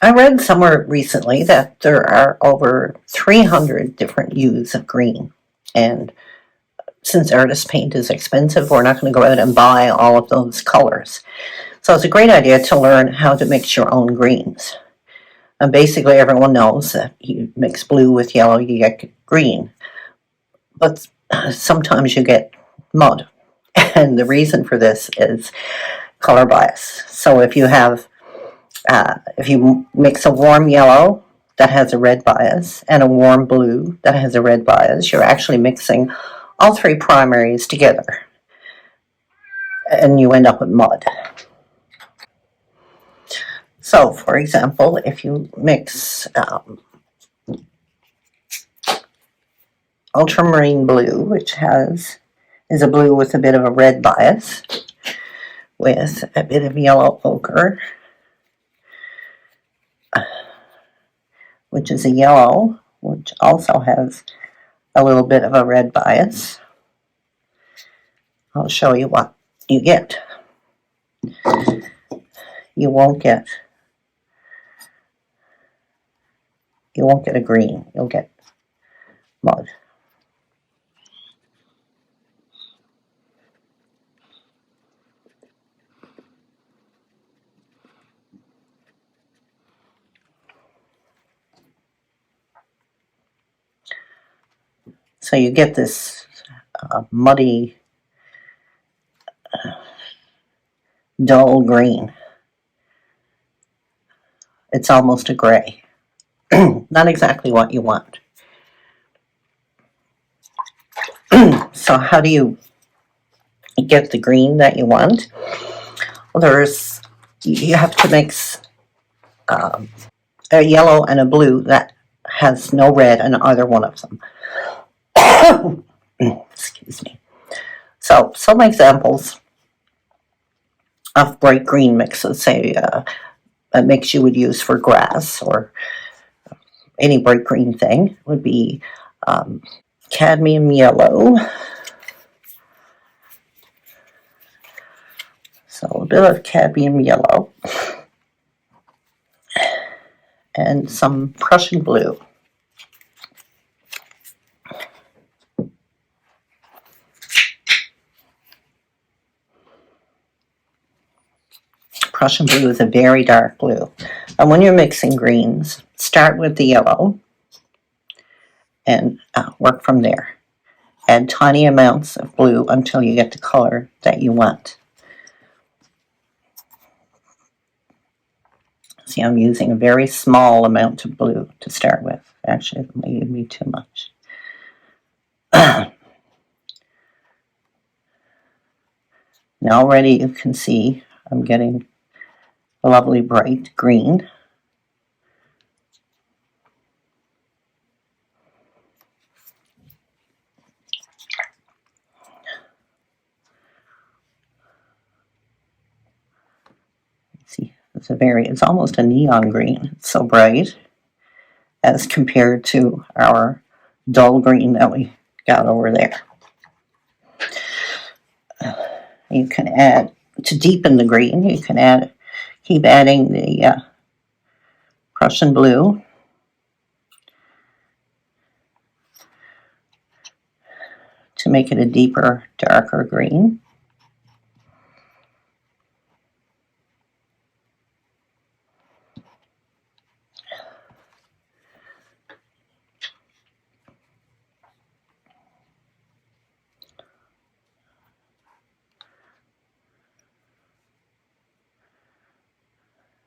I read somewhere recently that there are over 300 different hues of green. And since artist paint is expensive, we're not going to go out and buy all of those colors. So it's a great idea to learn how to mix your own greens. And basically, everyone knows that you mix blue with yellow, you get green. But sometimes you get mud. And the reason for this is color bias. So if you mix a warm yellow that has a red bias and a warm blue that has a red bias, you're actually mixing all three primaries together, and you end up with mud. So, for example, if you mix Ultramarine Blue, which is a blue with a bit of a red bias, with a bit of yellow ochre, which is a yellow, which also has a little bit of a red bias. I'll show you what you get. You won't get a green, you'll get mud. So you get this muddy, dull green. It's almost a gray. Not exactly what you want. So how do you get the green that you want? Well, you have to mix a yellow and a blue that has no red in either one of them. Excuse me. So some examples of bright green mixes, say a mix you would use for grass or any bright green thing, would be cadmium yellow. So a bit of cadmium yellow and some Prussian blue. Prussian blue is a very dark blue. And when you're mixing greens, start with the yellow and work from there. Add tiny amounts of blue until you get the color that you want. See, I'm using a very small amount of blue to start with. Actually, it may be too much. Now already you can see I'm getting a lovely bright green. See, it's almost a neon green. It's so bright as compared to our dull green that we got over there. You can add, to deepen the green, you can keep adding the Prussian blue. To make it a deeper, darker green.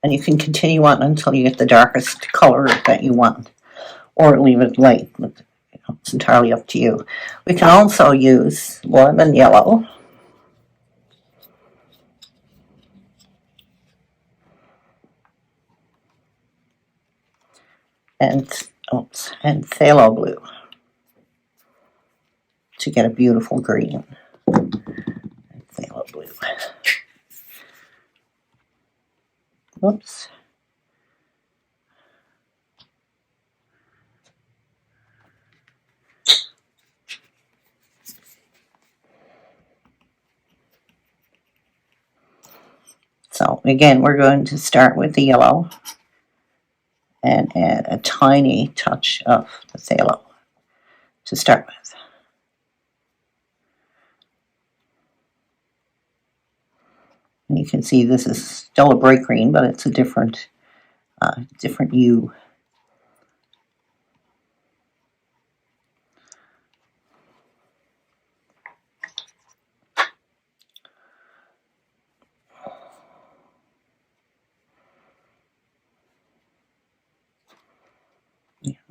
And you can continue on until you get the darkest color that you want, or leave it light. It's entirely up to you. We can also use lemon yellow and phthalo blue to get a beautiful green. Phthalo blue. Whoops. So again, we're going to start with the yellow and add a tiny touch of the phthalo to start with. And you can see this is still a bright green, but it's a different hue.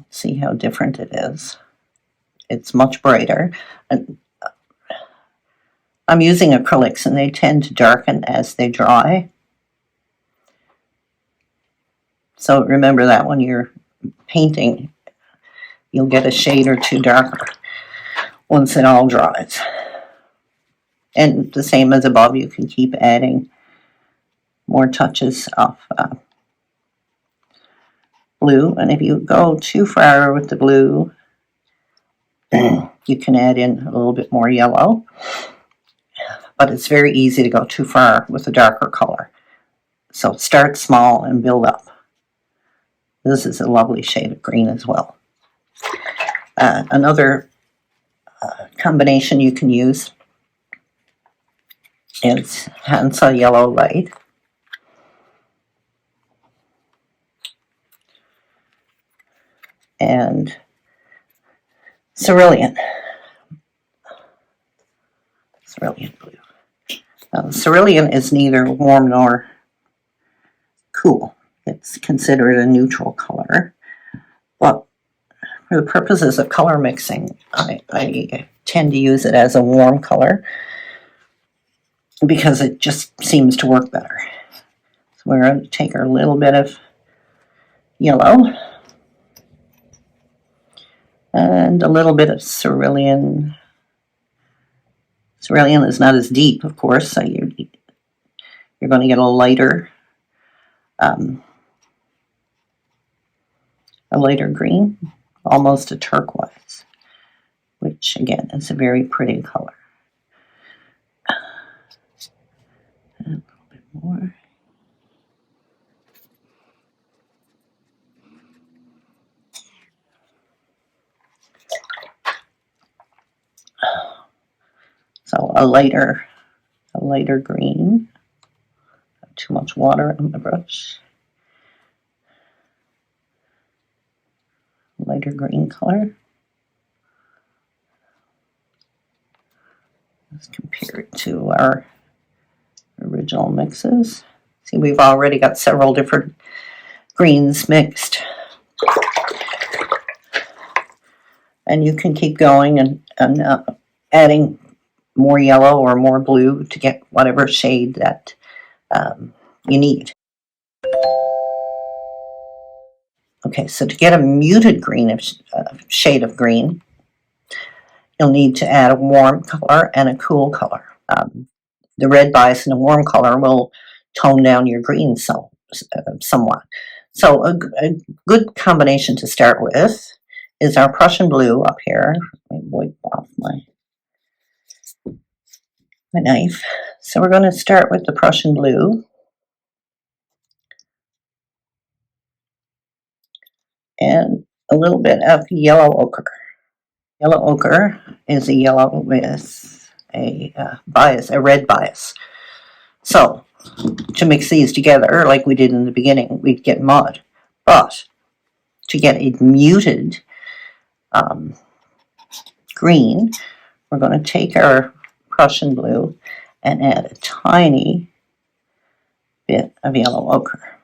See how different it is. It's much brighter. And I'm using acrylics, and they tend to darken as they dry. So remember that when you're painting, you'll get a shade or two darker once it all dries. And the same as above, you can keep adding more touches of blue. And if you go too far with the blue, you can add in a little bit more yellow. But it's very easy to go too far with a darker color. So start small and build up. This is a lovely shade of green as well. Another combination you can use is Hansa Yellow Light. And Cerulean Blue. Cerulean is neither warm nor cool. It's considered a neutral color. But for the purposes of color mixing, I tend to use it as a warm color because it just seems to work better. So we're going to take our little bit of yellow and a little bit of cerulean. Cerulean is not as deep, of course, so you're going to get a lighter green, almost a turquoise, which again is a very pretty color. And a little bit more. So a lighter green. Not too much water on the brush. Lighter green color. Let's compare it to our original mixes. See, we've already got several different greens mixed. And you can keep going and adding more yellow or more blue to get whatever shade that you need. Okay, so to get a muted green shade of green, you'll need to add a warm color and a cool color. The red bias and a warm color will tone down your green somewhat. So a good combination to start with is our Prussian Blue up here. Let me wipe off my knife. So we're going to start with the Prussian Blue. And a little bit of yellow ochre. Yellow ochre is a yellow with a bias, a red bias. So to mix these together, like we did in the beginning, we'd get mud. But to get a muted green, we're going to take our Prussian Blue and add a tiny bit of yellow ochre.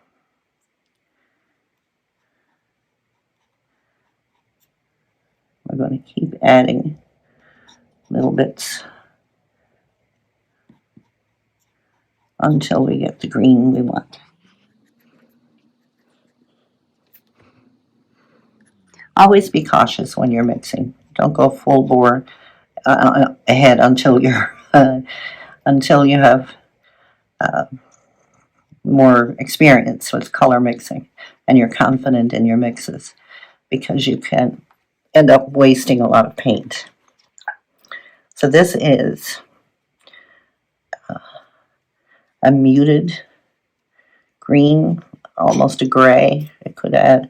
We're going to keep adding little bits until we get the green we want. Always be cautious when you're mixing. Don't go full bore ahead until you're until you have more experience with color mixing and you're confident in your mixes, because you can end up wasting a lot of paint. So this is a muted green, almost a gray. It could add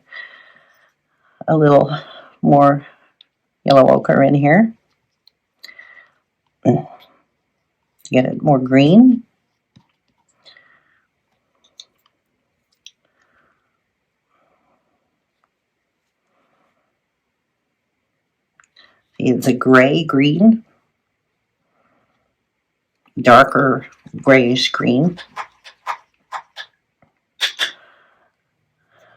a little more yellow ochre in here. Get it more green. It's a gray green, darker grayish green.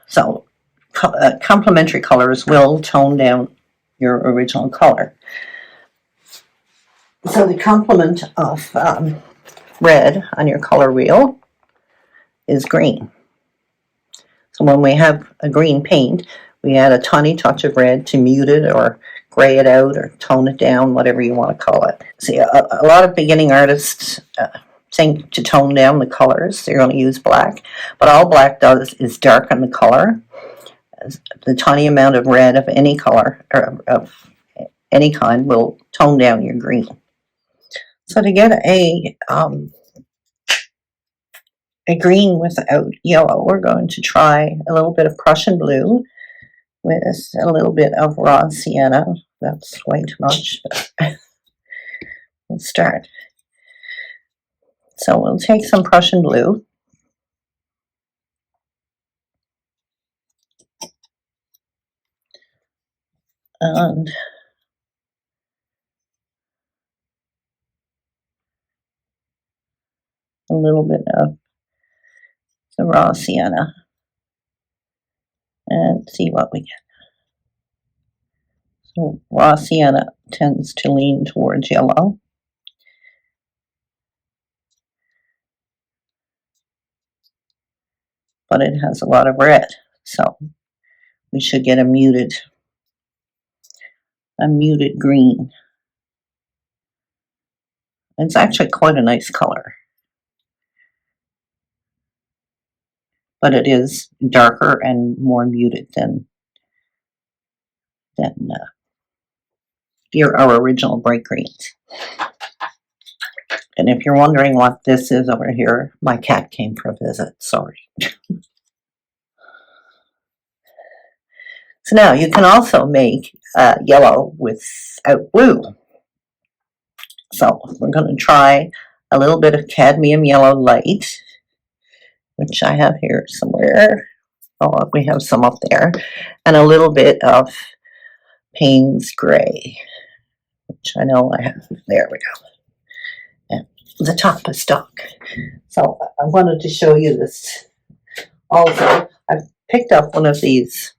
So complementary colors will tone down your original color. So the complement of red on your color wheel is green. So when we have a green paint, we add a tiny touch of red to mute it or gray it out or tone it down, whatever you want to call it. See, a lot of beginning artists think to tone down the colors, they're going to use black, but all black does is darken the color. The tiny amount of red of any color, or of any kind, will tone down your green. So to get a green without yellow, we're going to try a little bit of Prussian Blue with a little bit of raw Sienna. That's way too much, but we'll start. So we'll take some Prussian Blue. And a little bit of the raw Sienna. And see what we get. So raw Sienna tends to lean towards yellow. But it has a lot of red, so we should get a muted green. It's actually quite a nice color, but it is darker and more muted than our original bright greens. And if you're wondering what this is over here, my cat came for a visit, sorry. So now you can also make yellow without blue. So we're going to try a little bit of cadmium yellow light, which I have here somewhere. Oh, we have some up there. And a little bit of Paynes Gray, which I know I have. There we go. And the top is stuck. So I wanted to show you this also. I've picked up one of these.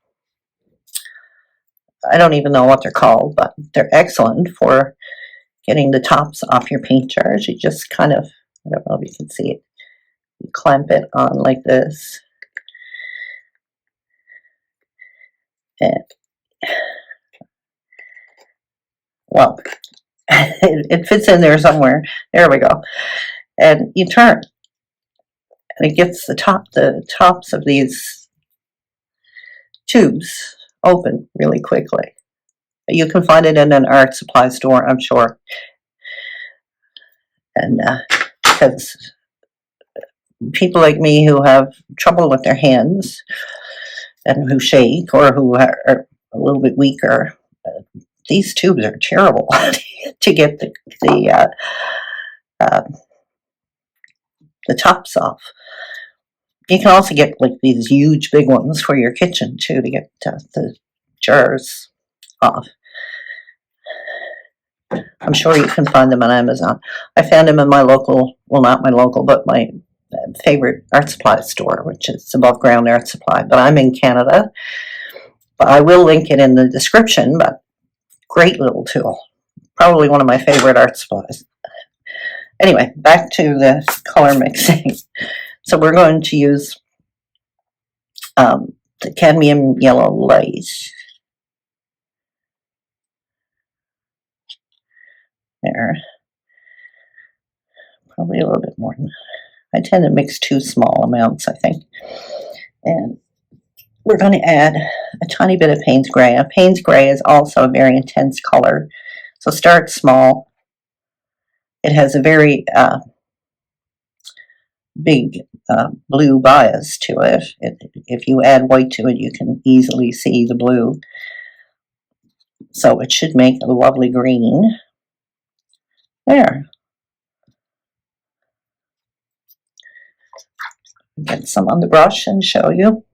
I don't even know what they're called, but they're excellent for getting the tops off your paint jars. You just kind of, I don't know if you can see it, you clamp it on like this. And, well, it fits in there somewhere. There we go. And you turn, and it gets the tops of these tubes open really quickly. You can find it in an art supply store, I'm sure. And because people like me who have trouble with their hands and who shake or who are a little bit weaker, these tubes are terrible to get the tops off. You can also get like these huge big ones for your kitchen too, to get the jars off. I'm sure you can find them on Amazon. I found them in my local, well, not my local, but my favorite art supply store, which is Above Ground Art Supply. But I'm in Canada. But I will link it in the description, but great little tool. Probably one of my favorite art supplies. Anyway, back to the color mixing. So we're going to use the cadmium yellow light. There. Probably a little bit more than that. I tend to mix too small amounts, I think. And we're going to add a tiny bit of Paynes Gray. Now, Paynes Gray is also a very intense color. So start small. It has a very big blue bias to it. If you add white to it, you can easily see the blue. So it should make a lovely green. There. Get some on the brush and show you.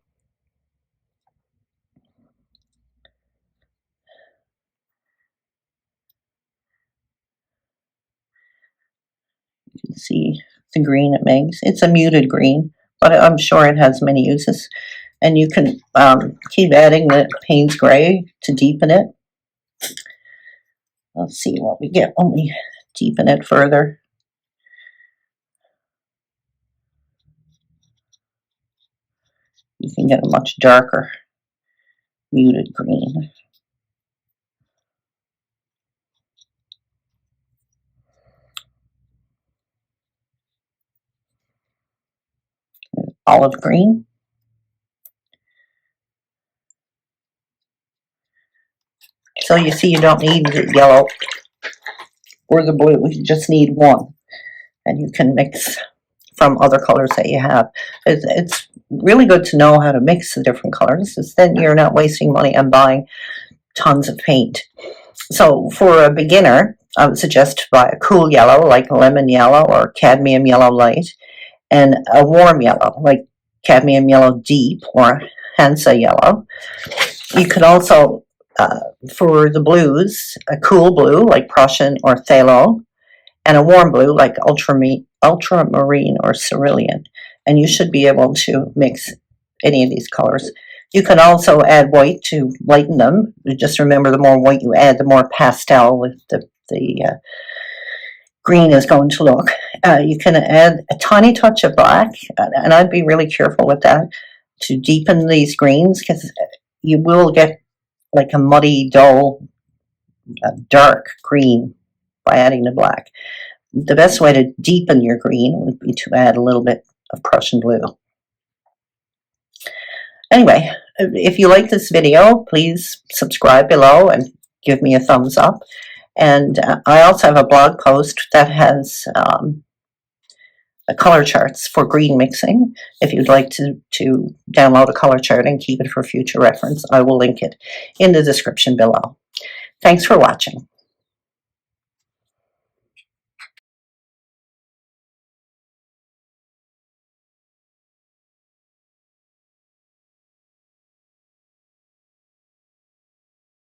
You can see the green it makes. It's a muted green, but I'm sure it has many uses. And you can keep adding the Paynes Gray to deepen it. Let's see what we get when we deepen it further. You can get a much darker muted green. Olive green. So you see, you don't need the yellow or the blue, you just need one. And you can mix from other colors that you have. It's really good to know how to mix the different colors, because then you're not wasting money on buying tons of paint. So for a beginner, I would suggest to buy a cool yellow like lemon yellow or cadmium yellow light, and a warm yellow like cadmium yellow deep or Hansa yellow. You could also, for the blues, a cool blue like Prussian or Phthalo, and a warm blue like Ultramarine or Cerulean. And you should be able to mix any of these colors. You can also add white to lighten them. Just remember, the more white you add, the more pastel with the green is going to look. You can add a tiny touch of black, and I'd be really careful with that, to deepen these greens, because you will get like a muddy, dull, dark green by adding the black. The best way to deepen your green would be to add a little bit of Prussian blue. Anyway, if you like this video, please subscribe below and give me a thumbs up. And I also have a blog post that has color charts for green mixing. If you'd like to download a color chart and keep it for future reference, I will link it in the description below. Thanks for watching.